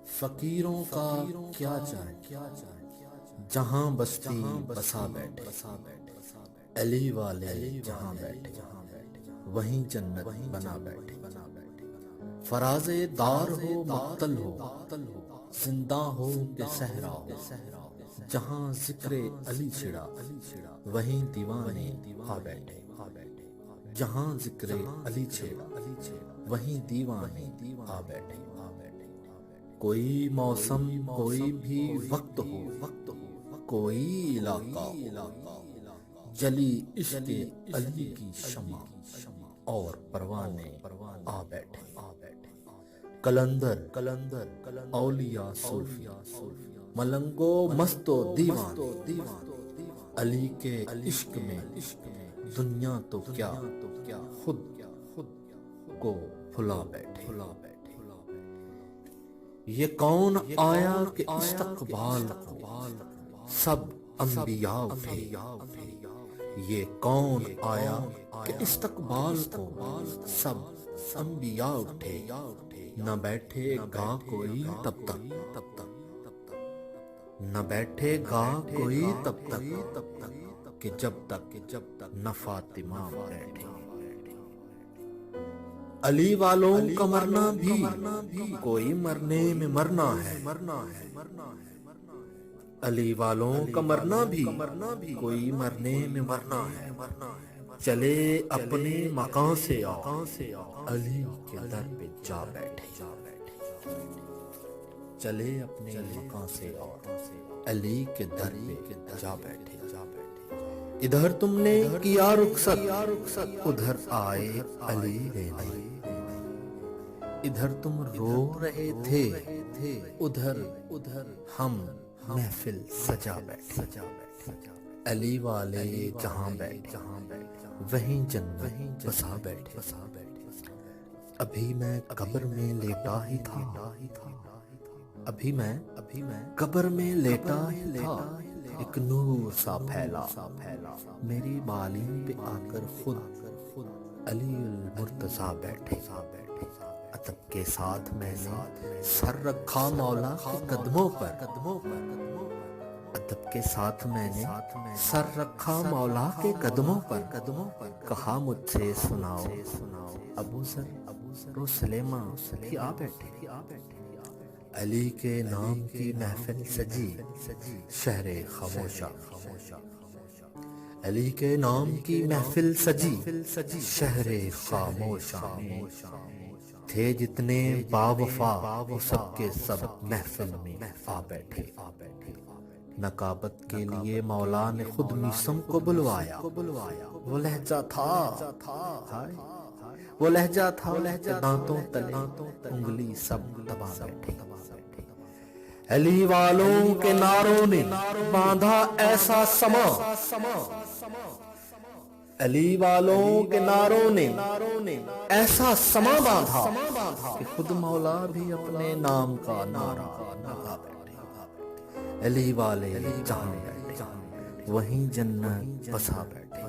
فقیروں کا کیا چاہے، جہاں بستی بسا بیٹھے، علی والے جہاں بیٹھے وہیں جنت بنا بیٹھے۔ فراز دار ہو مقتل ہو، زندہ ہو کہ صحرا ہو، جہاں ذکر علی چھڑا وہیں دیوانے آ بیٹھے۔ جہاں ذکر علی چھڑا وہیں دیوانے آ بیٹھے۔ کوئی موسم کوئی بھی وقت ہو، کوئی علاقہ ہو، جلی عشق علی کی شمع اور پروانے آ بیٹھے۔ کلندر اولیاء صوفیاء، ملنگو مست و دیوان، علی کے عشق میں دنیا تو کیا خود کو بھلا بیٹھے۔ یہ کون آیا کہ استقبال کو سب انبیاء اٹھے، یہ کون آیا کہ استقبال کو سب انبیاء اٹھے۔ نہ بیٹھے گا کوئی تب تک، نہ بیٹھے گا کوئی تب تک کہ جب تک نہ فاطمہ بیٹھے۔ علی والوں کا مرنا بھی کوئی مرنے میں مرنا ہے، علی والوں کا مرنا بھی کوئی مرنے میں مرنا ہے۔ چلے اپنے مقام سے علی کے در پہ جا بیٹھے، چلے اپنے مقام سے علی کے در پہ جا بیٹھے۔ ادھر تم نے کیا رخصت، ادھر آئے علی لینے، ادھر تم رو رہے تھے، ادھر ہم محفل سجا بیٹھے۔ علی والے جہاں بیٹھے وہیں جنت بسا بیٹھے۔ ابھی میں قبر میں لیٹا ہی تھا، ابھی میں قبر میں لیٹا ہی تھا، ایک نور سا پھیلا میری بالین پہ آ کر خود علی المرتضیٰ بیٹھے۔ ادب کے ساتھ میں نے سر رکھا مولا کے قدموں پر، ادب کے ساتھ میں نے سر رکھا مولا کے قدموں پر، کہا مجھ سے سناؤ ابو ذر رو سلیمہ بھی آ بیٹھے۔ علی کے نام کی محفل سجی شہر خاموشہ، علی کے نام کی محفل سجی شہر خاموشہ میں، تھے جتنے باوفا وہ سب کے سب محفل میں آ بیٹھے۔ نقابت کے لیے مولا نے خود میسم کو بلوایا، وہ لہجہ تھا، وہ لہجہ تھا دانتوں تلے انگلی سب دبا بیٹھے۔ علی والوں کے نعروں نے باندھا ایسا سما، علی والوں کے نعروں نے ایسا سما باندھا کہ خود مولا بھی اپنے نام کا نعرہ لگا بیٹھے۔ علی والے جہاں بیٹھے وہیں جنت بسا بیٹھے۔